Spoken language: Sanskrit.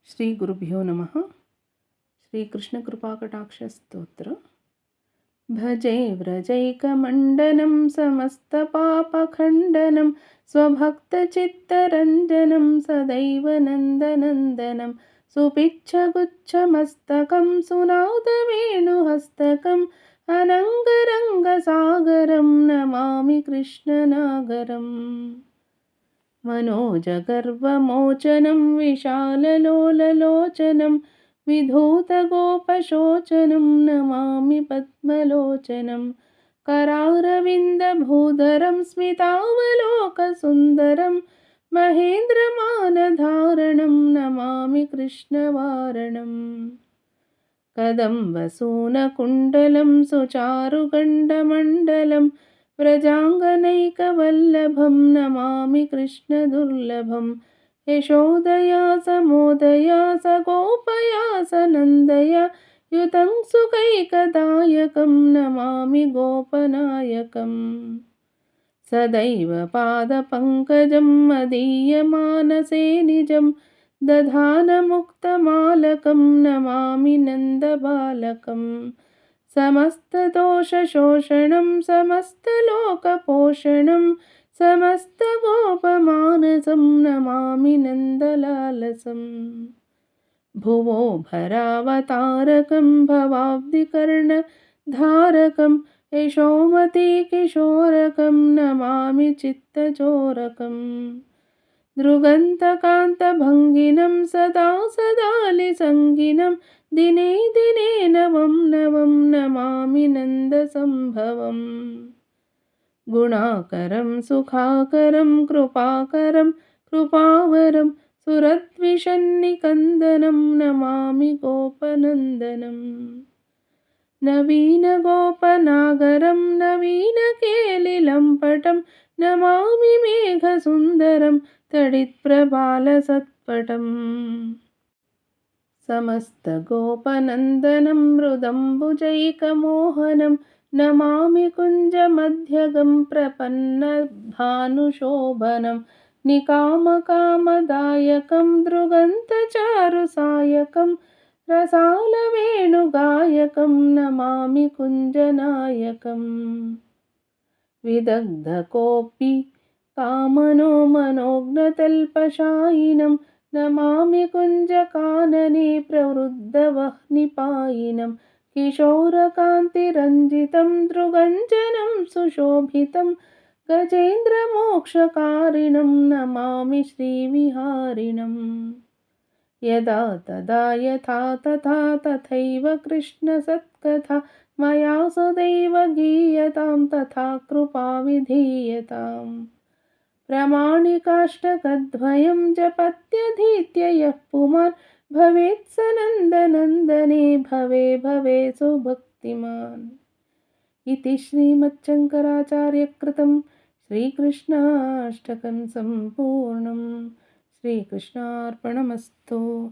श्रीगुरुभ्यो नमः। श्रीकृष्णकृपाकटाक्षस्तोत्र। भजे व्रजैकमण्डनं समस्तपापखण्डनं स्वभक्तचित्तरञ्जनं सदैव नन्दनन्दनं सुपिच्छगुच्छमस्तकं सुनादवेणुहस्तकम् अनङ्गरङ्गसागरं नमामि कृष्णनागरम्। मनोजगर्वमोचनं विशाललोललोचनं विधूतगोपशोचनं नमामि पद्मलोचनं करारविन्दभूधरं स्मितावलोकसुन्दरं महेन्द्रमानधारणं नमामि कृष्णवारणम्। कदम्बसूनकुण्डलं सुचारुगण्डमण्डलं व्रजाङ्गनैकवल्लभं नमामि कृष्णदुर्लभं। यशोदया समोदया सगोपया सनन्दया युतं सुखैकदायकं नमामि गोपनायकम्। सदैव पादपङ्कजं मदीयमानसे निजं दधानमुक्तमालकं नमामि नन्दबालकम्। समस्तदोषशोषणं समस्तलोकपोषणं समस्तगोपमानसं नमामि नन्दलालसम्। भुवो भरावतारकं भवाब्धिकर्णधारकं यशोमतीकिशोरकं नमामि चित्तचोरकम्। दृगन्तकान्तभङ्गिनं सदा सदालिसङ्गिनं दिने दिने नवं नवं नमामि नन्दसम्भवम्। गुणाकरं सुखाकरं कृपाकरं कृपावरं सुरद्विषन्निकन्दनं नमामि गोपनन्दनम्। नवीनगोपनागरं नवीनकेलिलम्पटं नमामि मेघसुन्दरं तडित्प्रबालसत्पटम्। समस्तगोपनन्दनं मृदम्बुजैकमोहनं नमामि कुञ्जमध्यगं प्रपन्नभानुशोभनं निकामकामदायकं दृगन्तचारुसायकं रसालवेणुगायकं नमामि कुञ्जनायकम्। विदग्धकोऽपि कामनो मनोज्ञतल्पशायिनं नमामि कुञ्जकानने प्रवृद्धवह्निपायिनं किशोरकान्तिरञ्जितं दृगञ्जनं सुशोभितं गजेन्द्रमोक्षकारिणं नमामि श्रीविहारिणम्। यदा तदा यथा तथा तथैव कृष्णसत्कथा मया सदैव गीयतां तथा कृपा विधीयताम्। प्रामाणिकाष्टकद्वयं जपत्यधीत्य यः पुमान् भवेत् स नन्दनन्दने भवे भवे सुभक्तिमान्। इति श्रीमच्छङ्कराचार्यकृतं श्रीकृष्णाष्टकं सम्पूर्णम्। श्रीकृष्णार्पणमस्तु।